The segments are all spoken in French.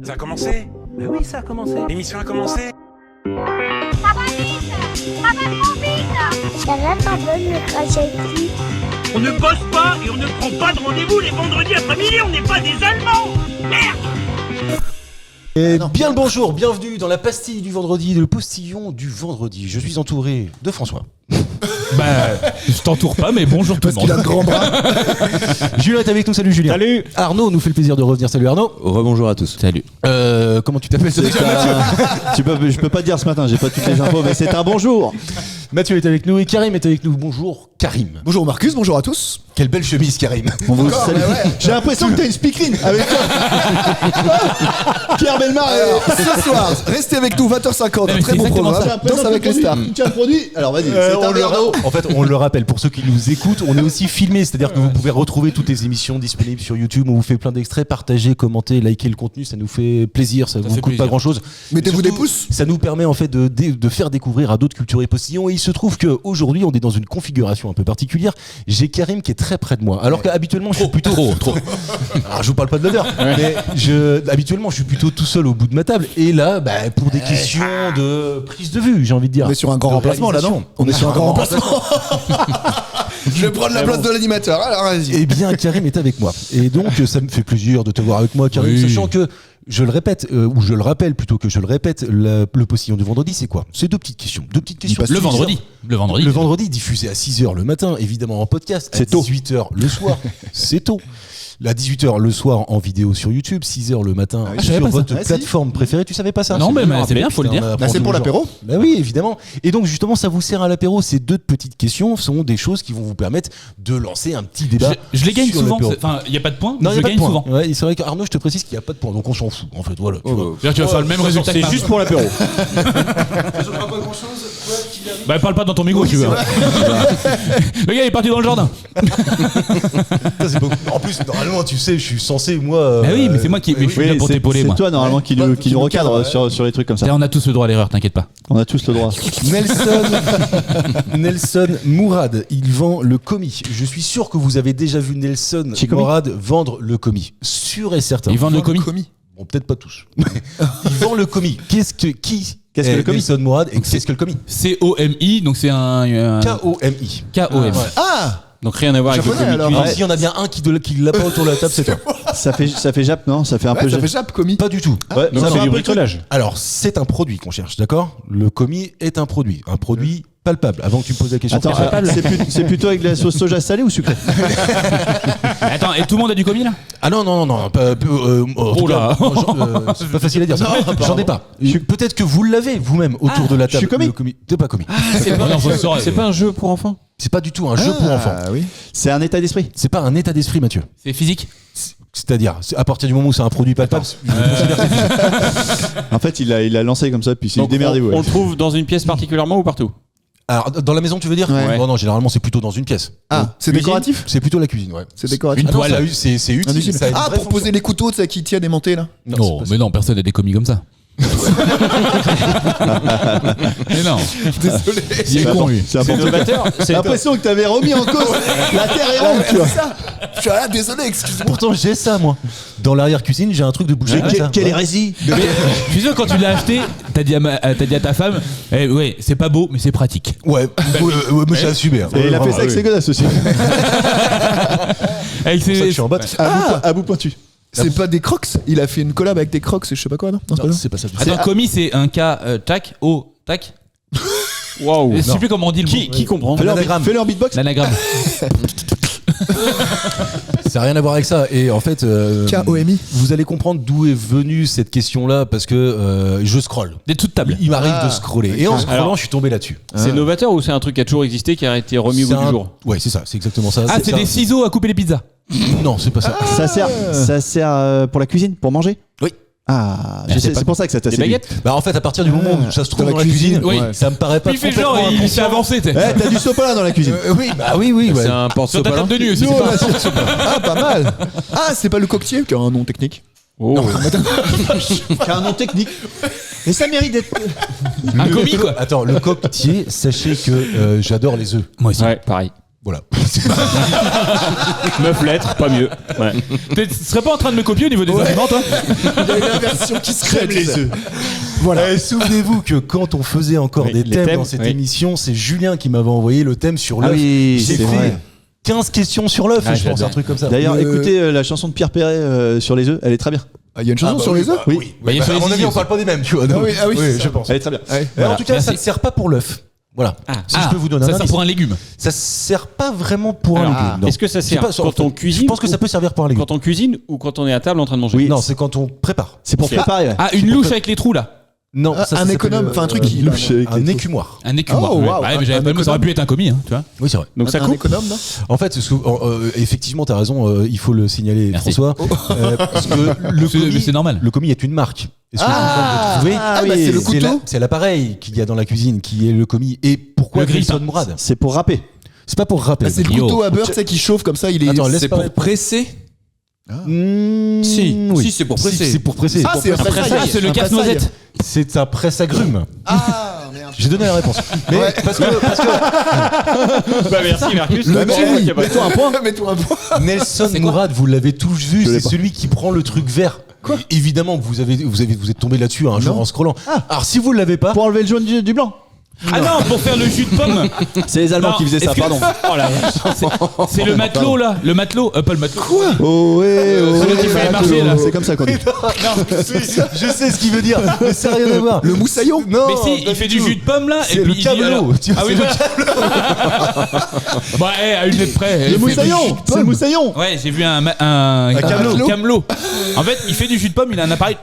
Ça a commencé? Bah oui, ça a commencé. L'émission a commencé? Ça va trop vite. Ça va pas bonne le trajectoire. On ne bosse pas et on ne prend pas de rendez-vous les vendredis après-midi, on n'est pas des Allemands. Merde. Et bien le bonjour, bienvenue dans la pastille du vendredi, le postillon du vendredi. Je suis entouré de François. Bah, je t'entoure pas, mais bonjour tout le monde. Parce qu'il a de grands bras. Julien est avec nous, salut Julien. Salut. Arnaud nous fait le plaisir de revenir, salut Arnaud. Rebonjour à tous. Salut. Comment tu t'appelles Je peux pas dire ce matin, j'ai pas toutes les infos, mais c'est un bonjour. Mathieu est avec nous et Karim est avec nous. Bonjour Karim. Bonjour Marcus, bonjour à tous. Quelle belle chemise Karim. On vous Encore, salue. ouais. J'ai l'impression que t'as une speakerine avec toi. Pierre Bellemare. Alors, ce soir, restez avec nous 20h50, un très bon programme. Danse avec les stars. Tiens, produit. Alors vas-y, c'est un verre. En fait, on le rappelle pour ceux qui nous écoutent, on est aussi filmé, c'est-à-dire que vous pouvez retrouver toutes les émissions disponibles sur YouTube. On vous fait plein d'extraits, partagez, commentez, likez le contenu, ça nous fait plaisir, ça vous fait coûte plaisir. pas grand-chose. Mettez-vous des Surtout, pouces. Ça nous permet en fait de faire découvrir à d'autres cultures et postillons. Et il se trouve qu'aujourd'hui, on est dans une configuration un peu particulière. J'ai Karim qui est très près de moi, alors qu'habituellement, je suis plutôt trop. Alors, je vous parle pas de l'odeur, mais habituellement, je suis plutôt tout seul au bout de ma table. Et là, pour des questions de prise de vue, j'ai envie de dire. On est sur un grand De remplacement là, non? réalisation. On est sur un grand remplacement. Je vais prendre la place de l'animateur, alors vas-y. Eh bien, Karim est avec moi. Et donc, ça me fait plaisir de te voir avec moi, Karim, Oui. sachant que, je le répète, ou je le rappelle plutôt que je le répète, le postillon du vendredi, c'est quoi? C'est deux petites questions. Le vendredi. Le vendredi, diffusé à 6h le matin, évidemment en podcast, à C'est tôt. 18h le soir. C'est tôt. À 18h le soir en vidéo sur YouTube, 6h le matin je savais sur pas ça. votre Ah, si. plateforme préférée. Tu savais pas ça? Non, C'est mais bien c'est bien, rappelé, faut le putain, dire. on Bah, c'est apprend pour tous les l'apéro. Bah oui, évidemment. Et donc justement, ça vous sert à l'apéro. Ces deux petites questions sont des choses qui vont vous permettre de lancer un petit débat. Je les gagne sur souvent. l'apéro. Enfin, il n'y a pas de points. Non, je il n'y a pas gagne de points. souvent. Ouais, c'est vrai qu'Arnaud, je te précise qu'il n'y a pas de points, donc on s'en fout. En fait, voilà. Tu vois. C'est-à-dire que tu vas faire le même résultat. C'est juste pour l'apéro. Bah, parle pas dans ton micro, si tu veux. Le gars il est parti dans le jardin. Ça, c'est beaucoup. En plus, normalement, tu sais, je suis censé, moi. Ah oui, mais c'est moi qui. Mais je suis là pour t'épauler, moi. C'est toi normalement qui nous recadre sur les trucs comme ça. On a tous le droit à l'erreur, t'inquiète pas. On a tous le droit. Nelson Mourad, il vend le commis. Je suis sûr que vous avez déjà vu Nelson Chez Commis Mourad vendre le commis. Sûr et certain. Ils vendent le commis. Bon, peut-être pas tous. Il vend le commis. Qu'est-ce que le commis Nelson Mourad et qu'est-ce que le commis? COMI, donc c'est un. K-O-M-I. KOM. Ah, Donc rien à voir avec le Japonais, comic. alors. Alors, s'il y en a bien un qui l'a pas autour de la table, c'est toi. Ça fait Jap, non? Ça fait un peu ouais, ça Jap. fait Jap, commis. Pas du tout. Ouais, Donc ça c'est fait un du peu le truc. bricolage. Alors, c'est un produit qu'on cherche, d'accord? Le commis est un produit palpable. Avant que tu me poses la question. Attends, c'est plutôt avec de la sauce soja salée ou sucrée? Attends, et tout le monde a du commis là? Ah non, Oh là. c'est pas facile à dire ça. J'en ai pas. Peut-être que vous l'avez vous-même autour de la table. je suis commis. Le commis. T'es pas commis. C'est pas un jeu pour enfants. C'est pas du tout un jeu pour enfants. Ah oui. C'est un état d'esprit. C'est pas un état d'esprit, Mathieu. C'est physique. C'est-à-dire, à partir du moment où c'est un produit palpable, je considère que c'est physique. En fait, il a lancé comme ça, puis c'est démerdez-vous. On le trouve dans une pièce particulièrement ou partout? Alors, dans la maison, tu veux dire? Ouais. Non, généralement, c'est plutôt dans une pièce. Ah, c'est Cuisine. décoratif? C'est plutôt la cuisine, ouais. C'est décoratif. Une toile. Ah non, c'est utile. Indusile. Ça a une Ah, vraie pour poser les couteaux, tu sais, qui tiennent et monter là. Non, Non, mais non, personne n'a des commis comme ça. Mais non. Désolé. Il est con, lui. C'est important. Novateur. J'ai l'impression que t'avais remis en cause la terre est ronde, tu vois. C'est ça. Je suis là, désolé, excuse-moi. Pourtant, j'ai ça, moi. Dans l'arrière-cuisine, j'ai un truc de boucher comme ça. Quelle hérésie. Je suis sûr, quand tu l'as acheté, t'as dit à ta femme, ouais, c'est pas beau, mais c'est pratique. Ouais, mais j'ai assumé. Hein. Et il a fait ça avec ses godasses aussi. Avec C'est pour ça que je ses. suis en botte. À bout pointu. C'est pas des Crocs. Il a fait une collab avec des Crocs et je sais pas quoi, non? Non, c'est pas Non, ça. c'est pas ça. du tout. Attends, commis, c'est un K, tac, O, tac. Waouh. Je sais plus comment on dit le mot. Qui comprend? Fais leur beatbox. L'anagramme. Ça n'a rien à voir avec ça. Et en fait, KOMI. vous allez comprendre d'où est venue cette question-là parce que je scrolle. Des toutes tables. Il m'arrive de scroller. Et en scrollant, Alors, je suis tombé là-dessus. C'est novateur ou c'est un truc qui a toujours existé qui a été remis au C'est bout du un- jour? Ouais, c'est ça. C'est exactement ça. Ah, c'est des ciseaux à couper les pizzas. Non, c'est pas ça. Ça sert pour la cuisine, pour manger? Oui. Ah, Bah, c'est pas- c'est pour ça que ça t'a Des séduit. baguettes? Bah en fait, à partir du moment où ça se trouve Dans dans la la cuisine, Oui. ça me paraît pas Il fait complètement genre, il s'est inconscient. avancé. t'es. T'as du sopalin dans la cuisine. Oui, bah oui. Ouais. C'est un Sur ta porte-sopalin. table de nuit aussi. Nous, c'est on pas- a- Ah, pas mal. Ah, c'est pas le coquetier qui a un nom technique. Oh. Qui a un nom technique. Et ça mérite d'être. Un commis, quoi. Attends, le coquetier, sachez que j'adore les œufs. Moi aussi. Ouais, pareil. Voilà. Neuf lettres, pas mieux. Ouais. Tu serais pas en train de me copier au niveau des arguments, toi? Il y a une inversion qui se crée les œufs. Voilà. Souvenez-vous que quand on faisait encore des les thèmes thèmes, dans cette oui. émission, c'est Julien qui m'avait envoyé le thème sur l'œuf. Ah oui, J'ai c'est fait vrai. 15 questions sur l'œuf, Ah, je pense, j'adore. un truc comme ça. D'ailleurs, Le- écoutez la chanson de Pierre Perret sur les œufs, elle est très bien. Ah, il y a une chanson sur les œufs. Oui. Bah, il y a sur à les mon avis, zizi on aussi. parle pas des mêmes, tu vois. Ah oui, c'est ça. je pense. Elle est très bien. Ouais. Mais en tout cas, Merci. ça ne sert pas pour l'œuf. Voilà. Si je peux vous donner ça un sert indice. pour un légume. Ça sert pas vraiment pour Alors, un légume. non. est-ce que ça C'est sert pas- quand on cuisine Je pense que ou- ça peut servir pour un légume. Quand on cuisine ou quand on est à table en train de manger? Oui. Non, c'est quand on prépare. C'est pour Ok. préparer. Ouais. Ah, une louche avec les trous là. Non, Ah, ça un s'appelle, économe, enfin, un truc qui- un écumoire. Un écumoire. Oh, ouais. waouh. Ouais, mais j'avais Un pas le mot, ça aurait économe. pu être un commis, hein, tu vois. Oui, c'est vrai. Donc ça Un coupe. économe, non? En fait, effectivement, t'as raison, il faut le signaler, Merci. François. Parce que le Mais c'est normal. Le commis est une marque. Est-ce que vous trouvez Ah, bah, c'est le couteau. C'est l'appareil qu'il y a dans la cuisine qui est le commis. Et pourquoi Le grille-pain. Nelson Mourad? C'est pour râper. C'est pas pour rappeler. Ah, c'est le Yo. couteau à beurre, tu sais, qui chauffe comme ça, il est. Attends, laisse C'est parler. pour presser. Si, Si, c'est pour presser. C'est pour presser. Ah, c'est un Après ça, pressaille. c'est le Un casse-noisette. pressaille. C'est un presse-agrumes. Ah, merde. J'ai donné la réponse. Mais Ouais. parce que Bah merci Marcus. Le Bon, kiwi. y a pas de- Mets-toi un point. Mets-toi un point. Nelson Mourad, vous l'avez tous vu, Je l'ai c'est pas. celui qui prend le truc vert. Quoi? Évidemment que vous êtes tombé là-dessus un jour Non. en scrollant. Alors si vous ne l'avez pas, Pour enlever le jaune du blanc. Ah non, pour faire le jus de pomme. C'est les Allemands Non, qui faisaient ça, est-ce que- pardon. Oh la vache. C'est le matelot là. Le matelot. Pas le matelot. Quoi? Oh, ouais, oh, Celui qui fait marcher, là. C'est comme ça qu'on dit. je sais ce qu'il veut dire, mais ça n'a rien à voir. Le moussaillon. Non, Mais si, pas il fait du du tout. jus de pomme là. C'est et le puis il dit, camelot. alors- Tu vois, Ah oui, c'est voilà. Bah, à une lettre près. il fait du Moussaillon. jus de C'est le pomme. moussaillon. Ouais, j'ai vu un camelot. camelot. En fait, il fait du jus de pomme, il a un appareil,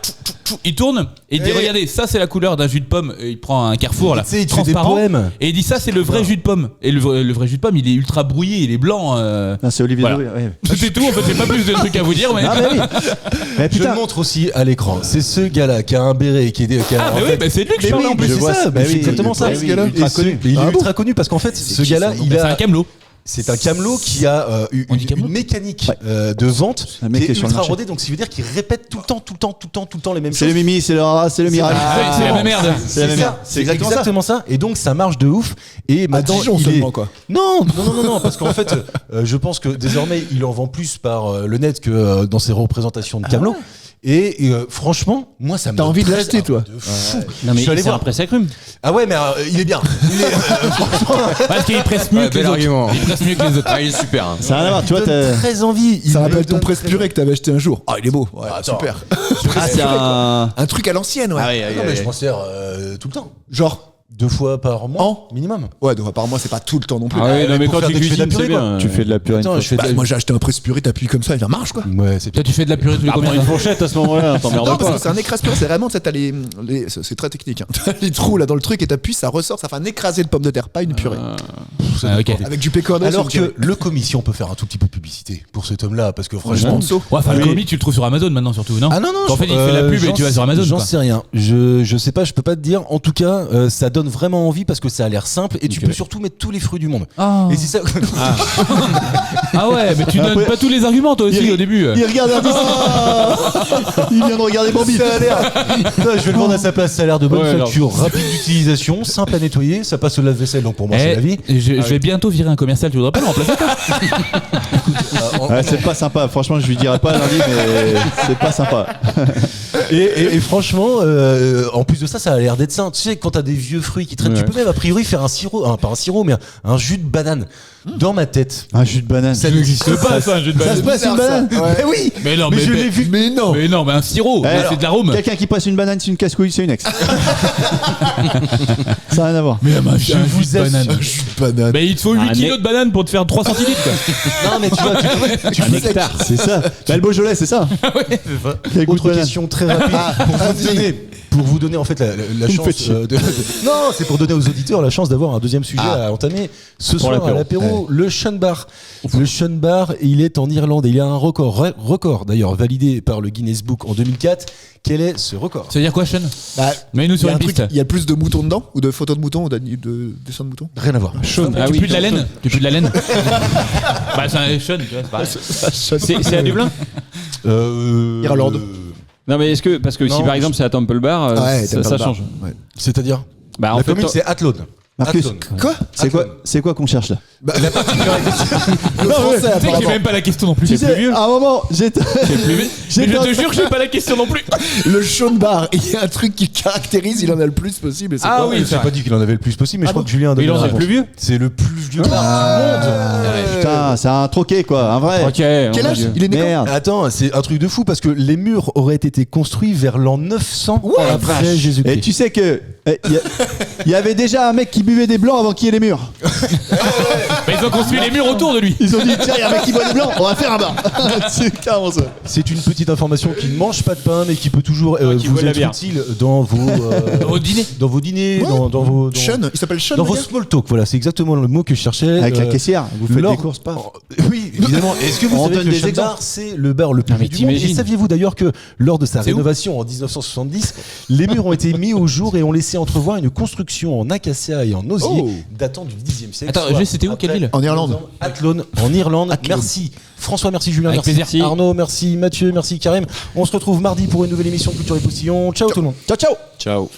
il tourne et il dit Et- regardez, ça c'est la couleur d'un jus de pomme. Et il prend un Carrefour là, Tu sais, il te fait des transparent, poèmes. et il dit ça c'est le vrai jus de pomme. Et le vrai jus de pomme, il est ultra brouillé, il est blanc. Ah, c'est Olivier Voilà. Dauvray, ouais. C'est tout. En fait, j'ai pas plus de trucs à vous dire, mais. Ah, bah oui. Eh, Je putain. le montre aussi à l'écran. C'est ce gars-là qui a un béret, qui a Ah, mais oui, bah, c'est de lui que je Mais parle oui, en mais plus. c'est vois, ça, bah mais c'est oui, exactement ça. bah oui, Et ultra ce- connu. mais il est Ah bon ultra connu parce qu'en fait, ce gars-là, il C'est un a. camelot. C'est un camelot qui a On dit camelot une mécanique de vente Un mec qui qui est est sur le ultra marché. rodée, donc ça veut dire qu'il répète tout le temps les mêmes C'est choses. le Mimi, c'est le Rara, c'est le Miracle. C'est la même merde. C'est la même ça, merde. c'est exactement ça. Et donc ça marche de ouf. Et À maintenant, Dijon il seulement, est... quoi. Non, parce qu'en fait, je pense que désormais, il en vend plus par le net que dans ses représentations de camelot. Et franchement, moi, ça me T'as donne envie de très l'acheter, toi. de fou. Non mais Je suis allé c'est un voir. presse-agrumes. Ah ouais, mais il est bien. Il est, franchement, Parce qu'il presse mieux que les Bel autres. argument. Il presse mieux que les autres. Ah, il est super. hein. Ça n'a rien à voir, tu vois, il me donne t'as. très envie. Il Ça me rappelle ton donne presse très purée que t'avais acheté un jour. Ah, il est beau. Ouais, attends. super. Ah, c'est un. Un truc à l'ancienne, ouais. envie. Non, mais je m'en sers tout le temps. Genre. 2 fois par mois, An minimum. Ouais, donc par moi, c'est pas tout le temps non plus. Ah oui, non mais pour quand faire tu des- tu fais de la cuisines c'est purée, quoi. bien. Tu fais de la purée. Attends, je fais Bah, moi, j'ai acheté un presse purée, t'appuies comme ça, il marche, quoi. Ouais, c'est Toi, tu fais de la purée tous les Bah, combien prends une de temps fourchette à ce moment-là, t'emmerdes Non, parce pas. que c'est un écrase purée, c'est vraiment, tu sais, t'as c'est très technique, hein. T'as les trous là dans le truc et t'appuies, ça ressort, ça fait un écrasé de pomme de terre, pas une purée. Ah, ok. Avec du pécornet. Alors que le commis, si on peut faire un tout petit peu de publicité pour cet homme-là, parce que franchement. Ouais, enfin, le commis, tu le trouves sur Amazon maintenant, surtout, non? Ah non, non, En fait, il fait la pub et tu vas sur Amazon. J'en quoi. sais rien. Je sais pas, je peux pas te dire. En tout cas, ça donne vraiment envie parce que ça a l'air simple et tu peux surtout mettre tous les fruits du monde. Ah. Et c'est ça. Ah ouais, mais tu donnes pas tous les arguments toi aussi au début. Il regarde un Il vient de regarder Bambi. Ça a l'air. Putain, je vais le vendre à sa place. Ça a l'air de bonne Ouais, facture, rapide d'utilisation, simple à nettoyer. Ça passe au lave-vaisselle, donc pour moi, c'est la vie. Je vais bientôt virer un commercial, tu voudrais pas le remplacer toi? Ouais, c'est pas sympa. Franchement, je lui dirais pas lundi, mais c'est pas sympa. Et franchement, en plus de ça, ça a l'air d'être sain. Tu sais, quand t'as des vieux fruits qui traînent, tu peux même a priori faire un sirop, pas un sirop, mais un jus de banane. Dans ma tête, Un jus de banane. ça n'existe pas. ça, un jus de Ça se banane. passe une banane. Mais oui. Mais non, Mais mais je l'ai vu. Mais non. Mais non, mais un sirop, Eh, mais alors, c'est de l'arôme. Quelqu'un qui passe une banane, c'est une casse-couille, c'est une ex. Ça n'a rien à voir. Mais un Je jus vous de banane. assure. Jus de banane. Mais il te faut 8 Un kilos de banane pour te faire 3 centilitres quoi. Non, mais tu vois, tu Un hectare. C'est ça. Bah, le Beaujolais, c'est ça. Quel goût de Autre banane. question très rapide pour vous donner en fait la me chance faites chier. non, c'est pour donner aux auditeurs la chance d'avoir un deuxième sujet à entamer ce soir à l'apéro. l'apéro. Le Sean Bar. Le Sean Bar, il est en Irlande et il a un record d'ailleurs validé par le Guinness Book en 2004. Quel est ce record? Ça veut dire quoi, Sean? Bah, Mets-nous il y sur a une un truc, piste. il y a plus de moutons dedans ou de photos de moutons ou de dessins de moutons. Rien à voir. Ah Tu oui, pues de la donc, laine? Tu pues de la laine? Bah c'est un Sean, tu vois, c'est pareil. C'est à Dublin. Irlande. Non mais est-ce que parce que si Non, par exemple c'est à Temple Bar, Ouais, ça Temple Bar. change. Ouais. C'est-à-dire Bah en la fait, commune c'est Athlone. Marcus, Athlone. Quoi c'est quoi qu'on cherche là? La particularité, Le français, Tu sais que j'ai apparemment. même pas la question non plus. Tu sais, à un moment, j'étais. Mais je te jure que j'ai pas la question non plus. Le Sean Bar, il y a un truc qui le caractérise, il en a le plus possible. Et c'est Ah quoi oui, j'ai pas dit qu'il en avait le plus possible, mais je crois que Julien a donné il en la a le réponse. plus vieux. C'est le plus vieux bar du monde. Putain, c'est un troquet quoi, un vrai. Ok. Quel âge il est né quand Merde. Attends, c'est un truc de fou parce que les murs auraient été construits vers l'an 900 après Et Jésus-Christ. tu sais que il y avait déjà un mec qui buvait des blancs avant qu'il y ait les murs. Mais ils ont construit les murs autour de lui. Ils ont dit tiens, il y a un mec qui boit des blancs, on va faire un bar. C'est carrément ça. C'est une petite information qui ne mange pas de pain mais qui peut toujours qui vous vaut la être bière. utile dans vos Au dîner. dans vos dîners, Ouais. dans vos Sean, il s'appelle Sean. dans le vos gars small talk. Voilà, c'est exactement le mot que je cherchais. Avec la caissière, vous faites lors- des courses pas. Oui, évidemment. Est-ce que vous On savez donne que le des Sean exemples. Bar, c'est le bar le plus mais vieux du monde. Et t'imagines. saviez-vous d'ailleurs que lors de sa C'est où rénovation en 1970, les murs ont été mis au jour et ont laissé entrevoir une construction en acacia et en osier Oh. datant du Xe siècle. Attends, soit c'était où, quelle après ville En Irlande. Athlone, en Irlande. Merci François, merci Julien, Avec merci plaisir. Arnaud, merci Mathieu, merci Karim. On se retrouve mardi pour une nouvelle émission de Culture et Postillon. Ciao tout le monde. Ciao, ciao. Ciao.